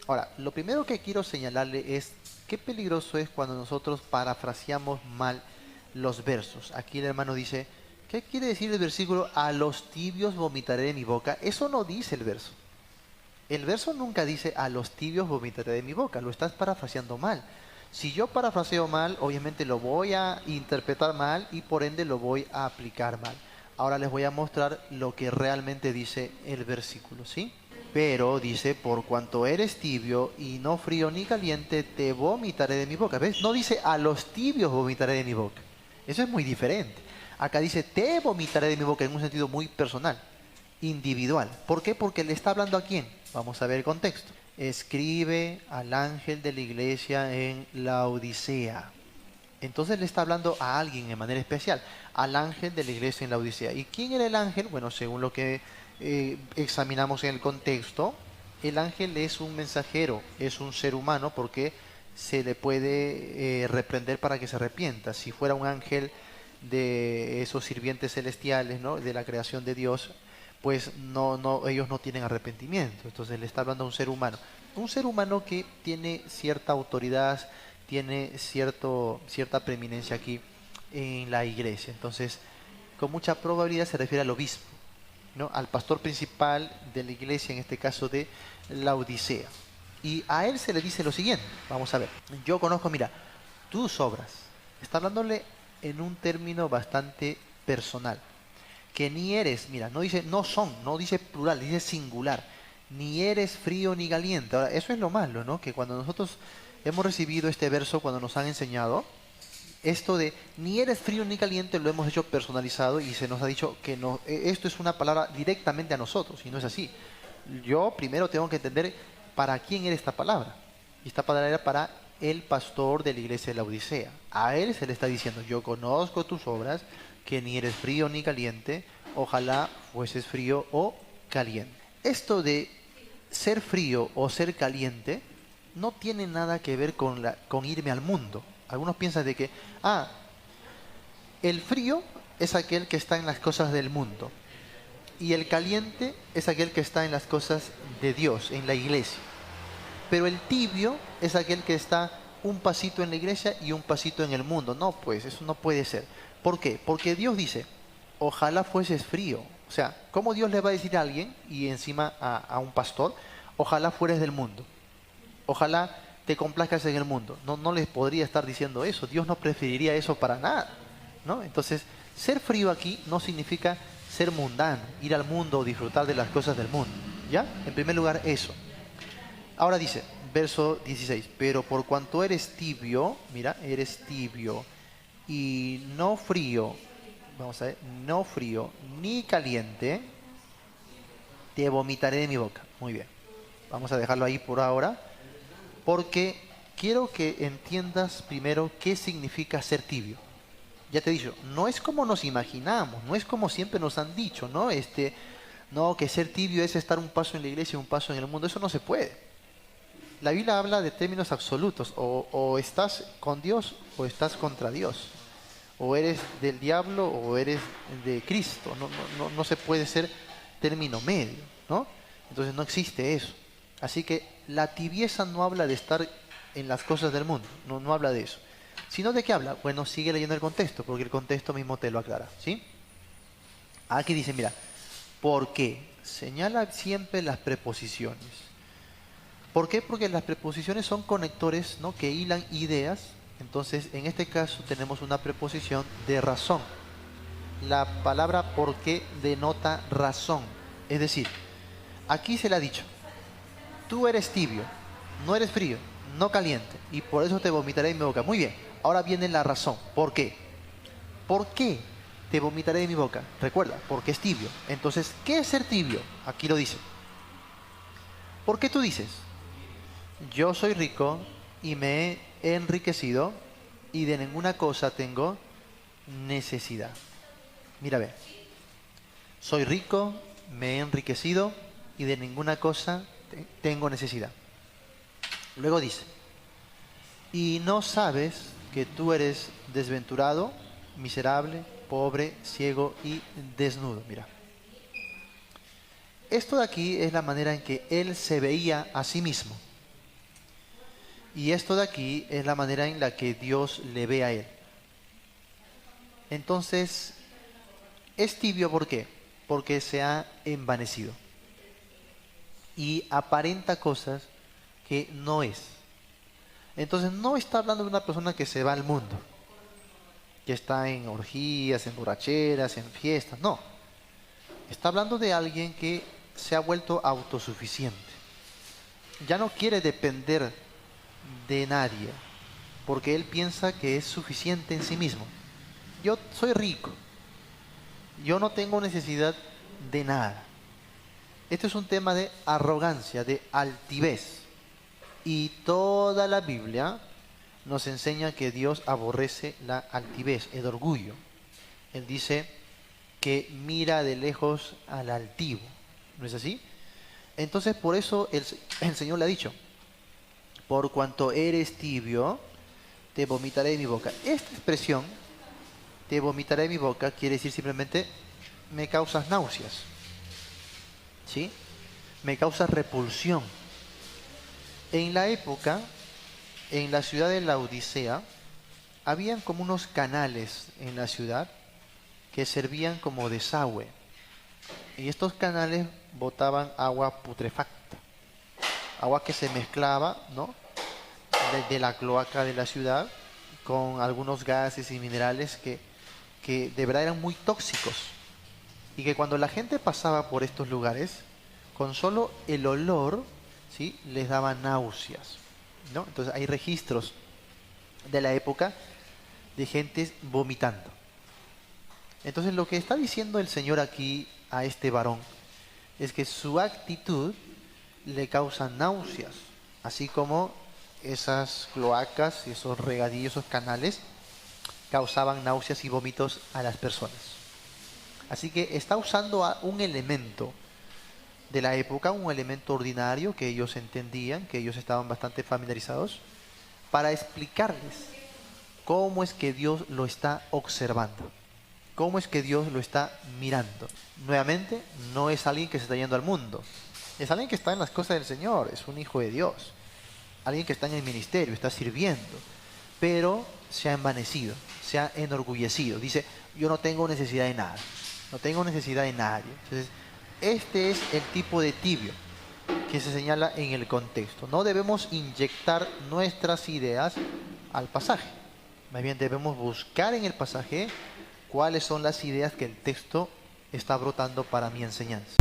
Ahora, lo primero que quiero señalarle es qué peligroso es cuando nosotros parafraseamos mal los versos. Aquí el hermano dice, ¿qué quiere decir el versículo? A los tibios vomitaré de mi boca. Eso no dice el verso. El verso nunca dice a los tibios vomitaré de mi boca. Lo estás parafraseando mal. Si yo parafraseo mal, obviamente lo voy a interpretar mal y por ende lo voy a aplicar mal. Ahora les voy a mostrar lo que realmente dice el versículo, ¿sí? Pero dice, por cuanto eres tibio y no frío ni caliente, te vomitaré de mi boca. ¿Ves? No dice a los tibios vomitaré de mi boca. Eso es muy diferente. Acá dice, te vomitaré de mi boca en un sentido muy personal, individual. ¿Por qué? Porque le está hablando a quién. Vamos a ver el contexto. Escribe al ángel de la iglesia en la Odisea. Entonces le está hablando a alguien de manera especial, al ángel de la iglesia en la Odisea. ¿Y quién era el ángel? Bueno, según lo que examinamos en el contexto, el ángel es un mensajero, es un ser humano porque se le puede reprender para que se arrepienta. Si fuera un ángel de esos sirvientes celestiales, ¿no? De la creación de Dios, pues ellos no tienen arrepentimiento. Entonces le está hablando a un ser humano que tiene cierta autoridad, tiene cierta preeminencia aquí en la iglesia. Entonces, con mucha probabilidad se refiere al obispo, ¿no? Al pastor principal de la iglesia, en este caso de la Odisea. Y a él se le dice lo siguiente, vamos a ver, yo conozco, mira, tus obras. Está hablándole en un término bastante personal, que ni eres, mira, no dice no son, no dice plural, dice singular, ni eres frío ni caliente. Ahora, eso es lo malo, ¿no? Que cuando nosotros hemos recibido este verso, cuando nos han enseñado, esto de ni eres frío ni caliente lo hemos hecho personalizado y se nos ha dicho que no, esto es una palabra directamente a nosotros y no es así. Yo primero tengo que entender para quién era esta palabra. Y esta palabra era para el pastor de la iglesia de la Odisea. A él se le está diciendo, yo conozco tus obras, que ni eres frío ni caliente, ojalá fueses frío o caliente. Esto de ser frío o ser caliente no tiene nada que ver con irme al mundo. Algunos piensan de que, el frío es aquel que está en las cosas del mundo y el caliente es aquel que está en las cosas de Dios, en la iglesia. Pero el tibio es aquel que está un pasito en la iglesia y un pasito en el mundo. No, pues eso no puede ser. ¿Por qué? Porque Dios dice, ojalá fueses frío. O sea, ¿cómo Dios le va a decir a alguien y encima a un pastor, ojalá fueres del mundo? Ojalá te complazcas en el mundo. No, no les podría estar diciendo eso. Dios no preferiría eso para nada, ¿no? Entonces, ser frío aquí no significa ser mundano, ir al mundo o disfrutar de las cosas del mundo. ¿Ya? En primer lugar, eso. Ahora dice, verso 16, pero por cuanto eres tibio, mira, eres tibio y no frío, vamos a ver, no frío ni caliente, te vomitaré de mi boca. Muy bien, vamos a dejarlo ahí por ahora, porque quiero que entiendas primero qué significa ser tibio. Ya te he dicho, no es como nos imaginamos, no es como siempre nos han dicho, ¿no? No, que ser tibio es estar un paso en la iglesia y un paso en el mundo, eso no se puede. La Biblia habla de términos absolutos, o estás con Dios o estás contra Dios, o eres del diablo o eres de Cristo, no se puede ser término medio, ¿no? Entonces no existe eso. Así que la tibieza no habla de estar en las cosas del mundo, no habla de eso. ¿Sino de qué habla? Bueno, sigue leyendo el contexto, porque el contexto mismo te lo aclara, ¿sí? Aquí dice, mira, ¿por qué? Señala siempre las preposiciones. ¿Por qué? Porque las preposiciones son conectores, ¿no? Que hilan ideas. Entonces, en este caso tenemos una preposición de razón. La palabra por qué denota razón. Es decir, aquí se le ha dicho, tú eres tibio, no eres frío, no caliente, y por eso te vomitaré en mi boca. Muy bien, ahora viene la razón. ¿Por qué? ¿Por qué te vomitaré de mi boca? Recuerda, porque es tibio. Entonces, ¿qué es ser tibio? Aquí lo dice. ¿Por qué tú dices? Yo soy rico y me he enriquecido y de ninguna cosa tengo necesidad. Mira, ve. Soy rico, me he enriquecido y de ninguna cosa tengo necesidad. Luego dice, y no sabes que tú eres desventurado, miserable, pobre, ciego y desnudo. Mira. Esto de aquí es la manera en que él se veía a sí mismo. Y esto de aquí es la manera en la que Dios le ve a él. Entonces, es tibio, ¿por qué? Porque se ha envanecido y aparenta cosas que no es. Entonces no está hablando de una persona que se va al mundo, que está en orgías, en borracheras, en fiestas, no. Está hablando de alguien que se ha vuelto autosuficiente. Ya no quiere depender de nadie, porque él piensa que es suficiente en sí mismo. Yo soy rico, yo no tengo necesidad de nada. Este es un tema de arrogancia, de altivez. Y toda la Biblia nos enseña que Dios aborrece la altivez, el orgullo. Él dice que mira de lejos al altivo. ¿No es así? Entonces por eso el Señor le ha dicho, por cuanto eres tibio, te vomitaré de mi boca. Esta expresión, te vomitaré de mi boca, quiere decir simplemente, me causas náuseas. ¿Sí? Me causas repulsión. En la época, en la ciudad de la Odisea, habían como unos canales en la ciudad que servían como desagüe. Y estos canales botaban agua putrefacta, agua que se mezclaba, ¿no?, de la cloaca de la ciudad con algunos gases y minerales que de verdad eran muy tóxicos. Y que cuando la gente pasaba por estos lugares, con solo el olor, ¿sí?, les daba náuseas, ¿no? Entonces hay registros de la época de gente vomitando. Entonces lo que está diciendo el Señor aquí a este varón es que su actitud le causa náuseas, así como esas cloacas y esos regadíos, esos canales, causaban náuseas y vómitos a las personas. Así que está usando a un elemento de la época, un elemento ordinario que ellos entendían, que ellos estaban bastante familiarizados, para explicarles cómo es que Dios lo está observando, cómo es que Dios lo está mirando. Nuevamente, no es alguien que se está yendo al mundo, es alguien que está en las cosas del Señor, es un hijo de Dios, alguien que está en el ministerio, está sirviendo, pero se ha envanecido, se ha enorgullecido. Dice, yo no tengo necesidad de nada, no tengo necesidad de nadie. Entonces, este es el tipo de tibio que se señala en el contexto. No debemos inyectar nuestras ideas al pasaje. Más bien debemos buscar en el pasaje cuáles son las ideas que el texto está brotando para mi enseñanza.